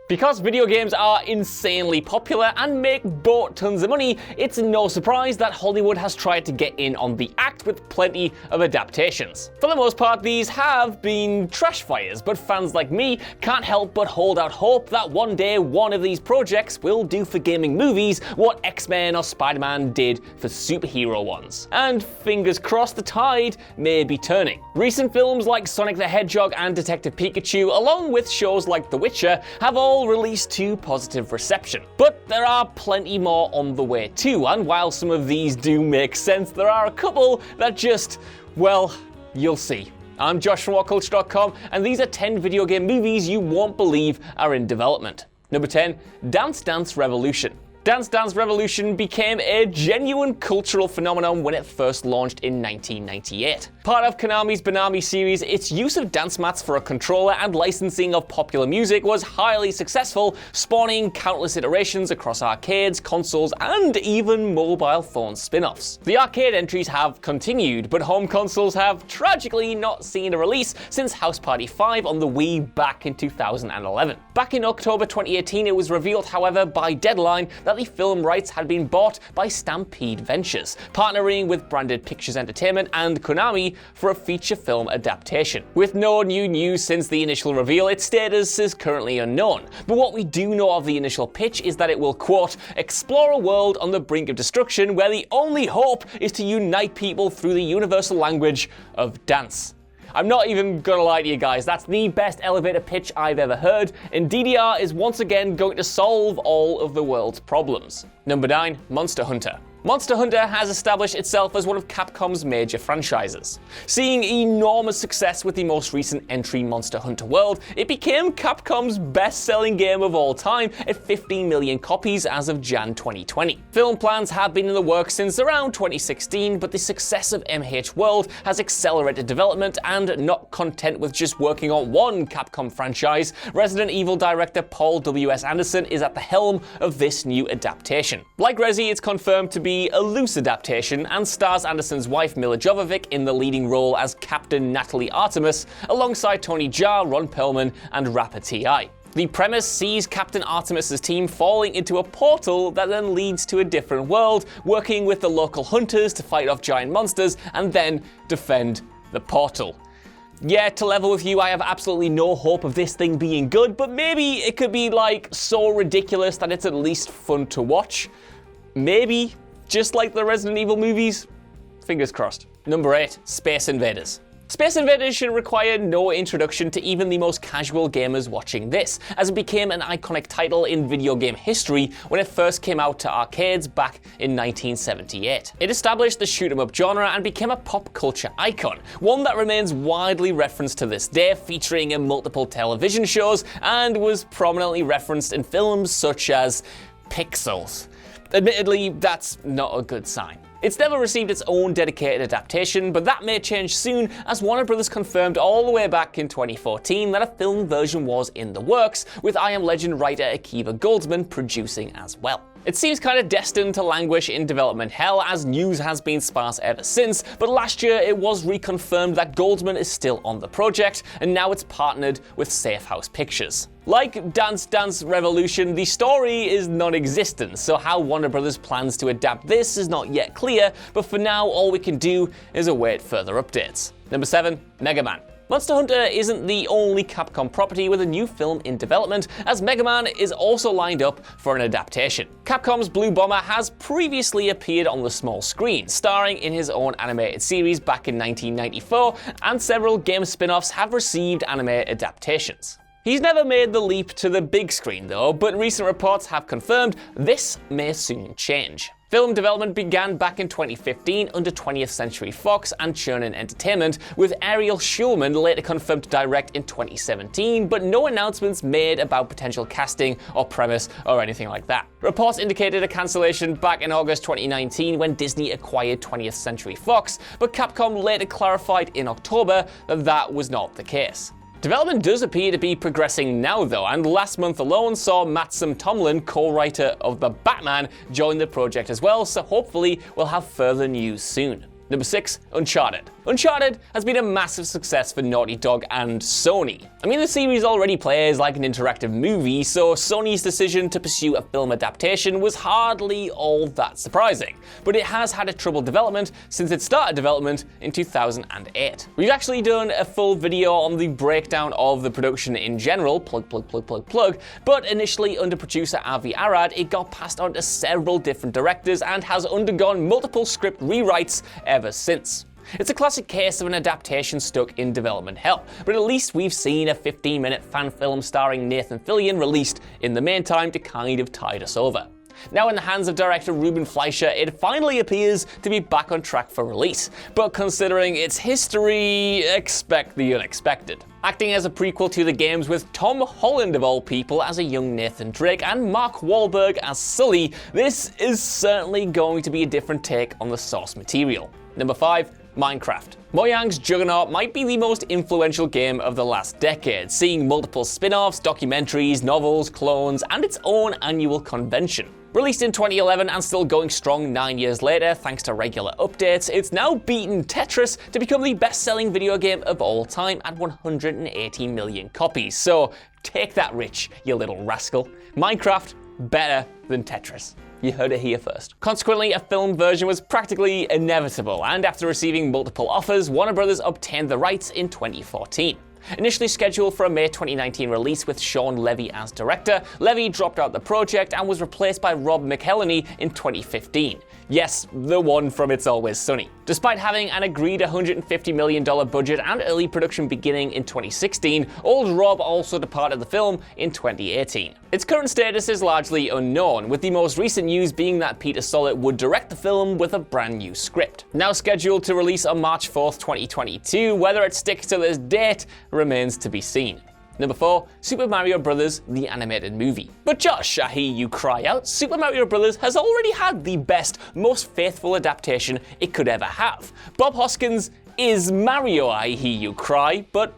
Because video games are insanely popular and make boat tons of money, it's no surprise that Hollywood has tried to get in on the act with plenty of adaptations. For the most part, these have been trash fires, but fans like me can't help but hold out hope that one day one of these projects will do for gaming movies what X-Men or Spider-Man did for superhero ones. And fingers crossed the tide may be turning. Recent films like Sonic the Hedgehog and Detective Pikachu, along with shows like The Witcher, have all released to positive reception. But there are plenty more on the way too, and while some of these do make sense, there are a couple that just, well, you'll see. I'm Josh from WhatCulture.com, and these are 10 video game movies you won't believe are in development. Number 10, Dance Dance Revolution. Dance Dance Revolution became a genuine cultural phenomenon when it first launched in 1998. Part of Konami's Bonami series, its use of dance mats for a controller and licensing of popular music was highly successful, spawning countless iterations across arcades, consoles, and even mobile phone spin-offs. The arcade entries have continued, but home consoles have tragically not seen a release since House Party 5 on the Wii back in 2011. Back in October 2018, it was revealed, however, by Deadline that the film rights had been bought by Stampede Ventures, partnering with Branded Pictures Entertainment and Konami for a feature film adaptation. With no new news since the initial reveal, its status is currently unknown. But what we do know of the initial pitch is that it will, quote, explore a world on the brink of destruction where the only hope is to unite people through the universal language of dance. I'm not even gonna lie to you guys, that's the best elevator pitch I've ever heard, and DDR is once again going to solve all of the world's problems. Number 9, Monster Hunter. Monster Hunter has established itself as one of Capcom's major franchises. Seeing enormous success with the most recent entry, Monster Hunter World, it became Capcom's best-selling game of all time at 15 million copies as of Jan 2020. Film plans have been in the works since around 2016, but the success of MH World has accelerated development, and not content with just working on one Capcom franchise, Resident Evil director Paul W.S. Anderson is at the helm of this new adaptation. Like Resi, it's confirmed to be a loose adaptation and stars Anderson's wife Mila Jovovich in the leading role as Captain Natalie Artemis, alongside Tony Jaa, Ron Perlman, and rapper T.I. The premise sees Captain Artemis' team falling into a portal that then leads to a different world, working with the local hunters to fight off giant monsters and then defend the portal. Yeah, to level with you, I have absolutely no hope of this thing being good, but maybe it could be like so ridiculous that it's at least fun to watch. Maybe. Just like the Resident Evil movies? Fingers crossed. Number 8, Space Invaders. Space Invaders should require no introduction to even the most casual gamers watching this, as it became an iconic title in video game history when it first came out to arcades back in 1978. It established the shoot-'em-up genre and became a pop culture icon, one that remains widely referenced to this day, featuring in multiple television shows, and was prominently referenced in films such as Pixels. Admittedly, that's not a good sign. It's never received its own dedicated adaptation, but that may change soon, as Warner Bros. Confirmed all the way back in 2014 that a film version was in the works, with I Am Legend writer Akiva Goldsman producing as well. It seems kind of destined to languish in development hell, as news has been sparse ever since, but last year it was reconfirmed that Goldsman is still on the project, and now it's partnered with Safe House Pictures. Like Dance Dance Revolution, the story is non-existent, so how Warner Bros. Plans to adapt this is not yet clear, but for now all we can do is await further updates. Number 7, Mega Man. Monster Hunter isn't the only Capcom property with a new film in development, as Mega Man is also lined up for an adaptation. Capcom's Blue Bomber has previously appeared on the small screen, starring in his own animated series back in 1994, and several game spin-offs have received anime adaptations. He's never made the leap to the big screen though, but recent reports have confirmed this may soon change. Film development began back in 2015 under 20th Century Fox and Chernin Entertainment, with Ariel Schulman later confirmed to direct in 2017, but no announcements made about potential casting or premise or anything like that. Reports indicated a cancellation back in August 2019 when Disney acquired 20th Century Fox, but Capcom later clarified in October that that was not the case. Development does appear to be progressing now though, and last month alone saw Matsum Tomlin, co-writer of The Batman, join the project as well, so hopefully we'll have further news soon. Number 6, Uncharted. Uncharted has been a massive success for Naughty Dog and Sony. I mean, the series already plays like an interactive movie, so Sony's decision to pursue a film adaptation was hardly all that surprising. But it has had a troubled development since it started development in 2008. We've actually done a full video on the breakdown of the production in general, but initially under producer Avi Arad, it got passed on to several different directors and has undergone multiple script rewrites ever since. It's a classic case of an adaptation stuck in development hell, but at least we've seen a 15-minute fan film starring Nathan Fillion released in the meantime to kind of tide us over. Now in the hands of director Ruben Fleischer, it finally appears to be back on track for release, but considering its history, expect the unexpected. Acting as a prequel to the games with Tom Holland of all people as a young Nathan Drake and Mark Wahlberg as Sully, this is certainly going to be a different take on the source material. Number 5, Minecraft. Mojang's Juggernaut might be the most influential game of the last decade, seeing multiple spin-offs, documentaries, novels, clones, and its own annual convention. Released in 2011 and still going strong 9 years later thanks to regular updates, it's now beaten Tetris to become the best-selling video game of all time at 180 million copies. So take that, Rich, you little rascal. Minecraft, better than Tetris. You heard it here first. Consequently, a film version was practically inevitable, and after receiving multiple offers, Warner Bros. Obtained the rights in 2014. Initially scheduled for a May 2019 release with Sean Levy as director, Levy dropped out the project and was replaced by Rob McElhenney in 2015. Yes, the one from It's Always Sunny. Despite having an agreed $150 million budget and early production beginning in 2016, old Rob also departed the film in 2018. Its current status is largely unknown, with the most recent news being that Peter Sollett would direct the film with a brand new script. Now scheduled to release on March 4th, 2022, whether it sticks to this date remains to be seen. Number 4, Super Mario Bros. The animated movie. But Josh, I hear you cry out, Super Mario Bros. Has already had the best, most faithful adaptation it could ever have. Bob Hoskins is Mario, I hear you cry, but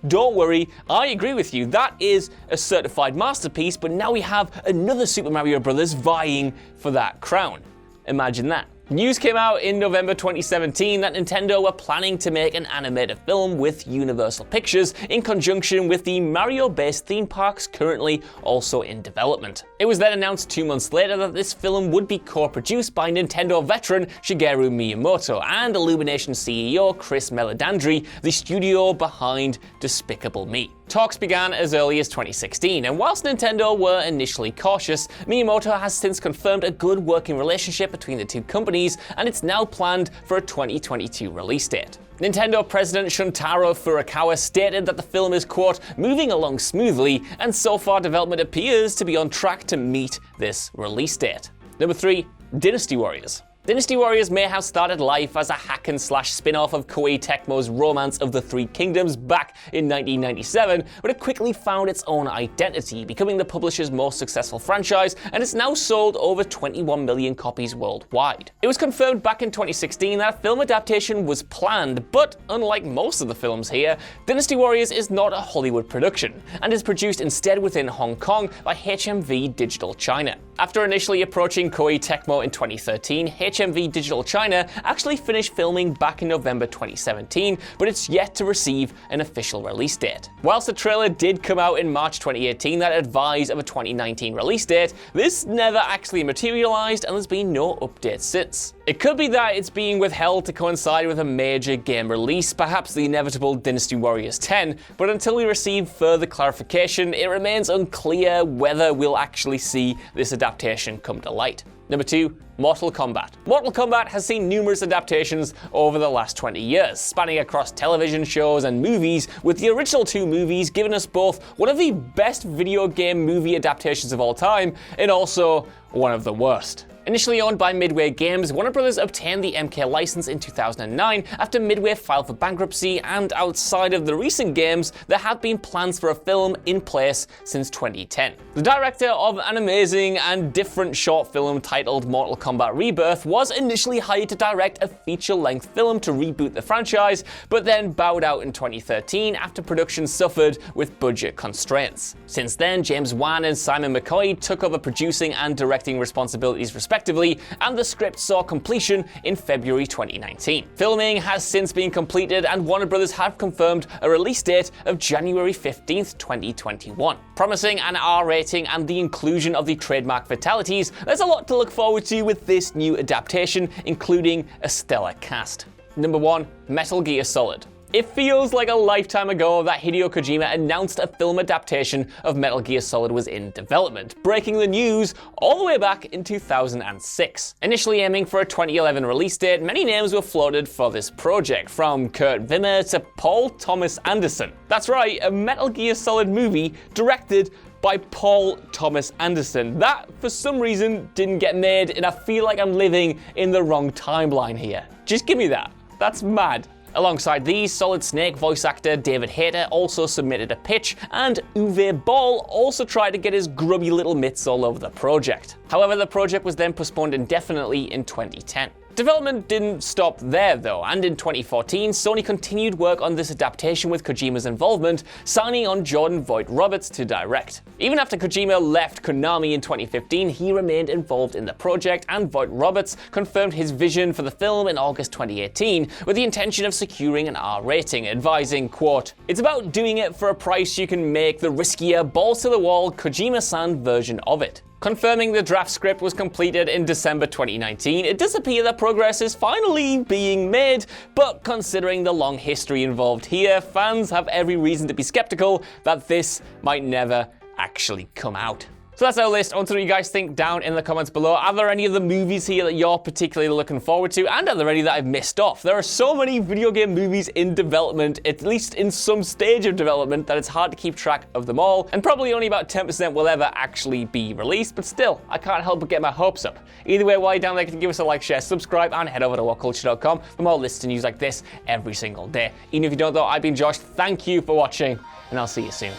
don't worry, I agree with you, that is a certified masterpiece, but now we have another Super Mario Bros. Vying for that crown. Imagine that. News came out in November 2017 that Nintendo were planning to make an animated film with Universal Pictures in conjunction with the Mario-based theme parks currently also in development. It was then announced 2 months later that this film would be co-produced by Nintendo veteran Shigeru Miyamoto and Illumination CEO Chris Meledandri, the studio behind Despicable Me. Talks began as early as 2016, and whilst Nintendo were initially cautious, Miyamoto has since confirmed a good working relationship between the two companies, and it's now planned for a 2022 release date. Nintendo President Shuntaro Furukawa stated that the film is, quote, moving along smoothly, and so far development appears to be on track to meet this release date. Number 3, Dynasty Warriors. Dynasty Warriors may have started life as a hack-and-slash spin-off of Koei Tecmo's Romance of the Three Kingdoms back in 1997, but it quickly found its own identity, becoming the publisher's most successful franchise, and it's now sold over 21 million copies worldwide. It was confirmed back in 2016 that a film adaptation was planned, but unlike most of the films here, Dynasty Warriors is not a Hollywood production, and is produced instead within Hong Kong by HMV Digital China. After initially approaching Koei Tecmo in 2013, HMV Digital China actually finished filming back in November 2017, but it's yet to receive an official release date. Whilst the trailer did come out in March 2018 that advised of a 2019 release date, this never actually materialized and there's been no update since. It could be that it's being withheld to coincide with a major game release, perhaps the inevitable Dynasty Warriors 10, but until we receive further clarification, it remains unclear whether we'll actually see this adaptation come to light. Number 2, Mortal Kombat. Mortal Kombat has seen numerous adaptations over the last 20 years, spanning across television shows and movies, with the original 2 movies giving us both one of the best video game movie adaptations of all time, and also one of the worst. Initially owned by Midway Games, Warner Bros. Obtained the MK license in 2009 after Midway filed for bankruptcy, and outside of the recent games, there have been plans for a film in place since 2010. The director of an amazing and different short film titled Mortal Kombat Rebirth was initially hired to direct a feature-length film to reboot the franchise, but then bowed out in 2013 after production suffered with budget constraints. Since then, James Wan and Simon McCoy took over producing and directing responsibilities respectively, respectively, and the script saw completion in February 2019. Filming has since been completed, and Warner Brothers have confirmed a release date of January 15th, 2021. Promising an R rating and the inclusion of the trademark fatalities, there's a lot to look forward to with this new adaptation, including a stellar cast. Number 1. Metal Gear Solid. It feels like a lifetime ago that Hideo Kojima announced a film adaptation of Metal Gear Solid was in development, breaking the news all the way back in 2006. Initially aiming for a 2011 release date, many names were floated for this project, from Kurt Wimmer to Paul Thomas Anderson. That's right, a Metal Gear Solid movie directed by Paul Thomas Anderson. That, for some reason, didn't get made, and I feel like I'm living in the wrong timeline here. Just give me that. That's mad. Alongside these, Solid Snake voice actor David Hayter also submitted a pitch, and Uwe Boll also tried to get his grubby little mitts all over the project. However, the project was then postponed indefinitely in 2010. Development didn't stop there though, and in 2014, Sony continued work on this adaptation with Kojima's involvement, signing on Jordan Vogt-Roberts to direct. Even after Kojima left Konami in 2015, he remained involved in the project, and Vogt-Roberts confirmed his vision for the film in August 2018 with the intention of securing an R rating, advising, quote, "It's about doing it for a price you can make the riskier, balls-to-the-wall Kojima-san version of it." Confirming the draft script was completed in December 2019, it does appear that progress is finally being made, but considering the long history involved here, fans have every reason to be skeptical that this might never actually come out. So that's our list. I want to know what you guys think down in the comments below. Are there any of the movies here that you're particularly looking forward to? And are there any that I've missed off? There are so many video game movies in development, at least in some stage of development, that it's hard to keep track of them all. And probably only about 10% will ever actually be released. But still, I can't help but get my hopes up. Either way, while you're down there, you can give us a like, share, subscribe, and head over to WhatCulture.com for more lists and news like this every single day. Even if you don't though, I've been Josh. Thank you for watching, and I'll see you soon.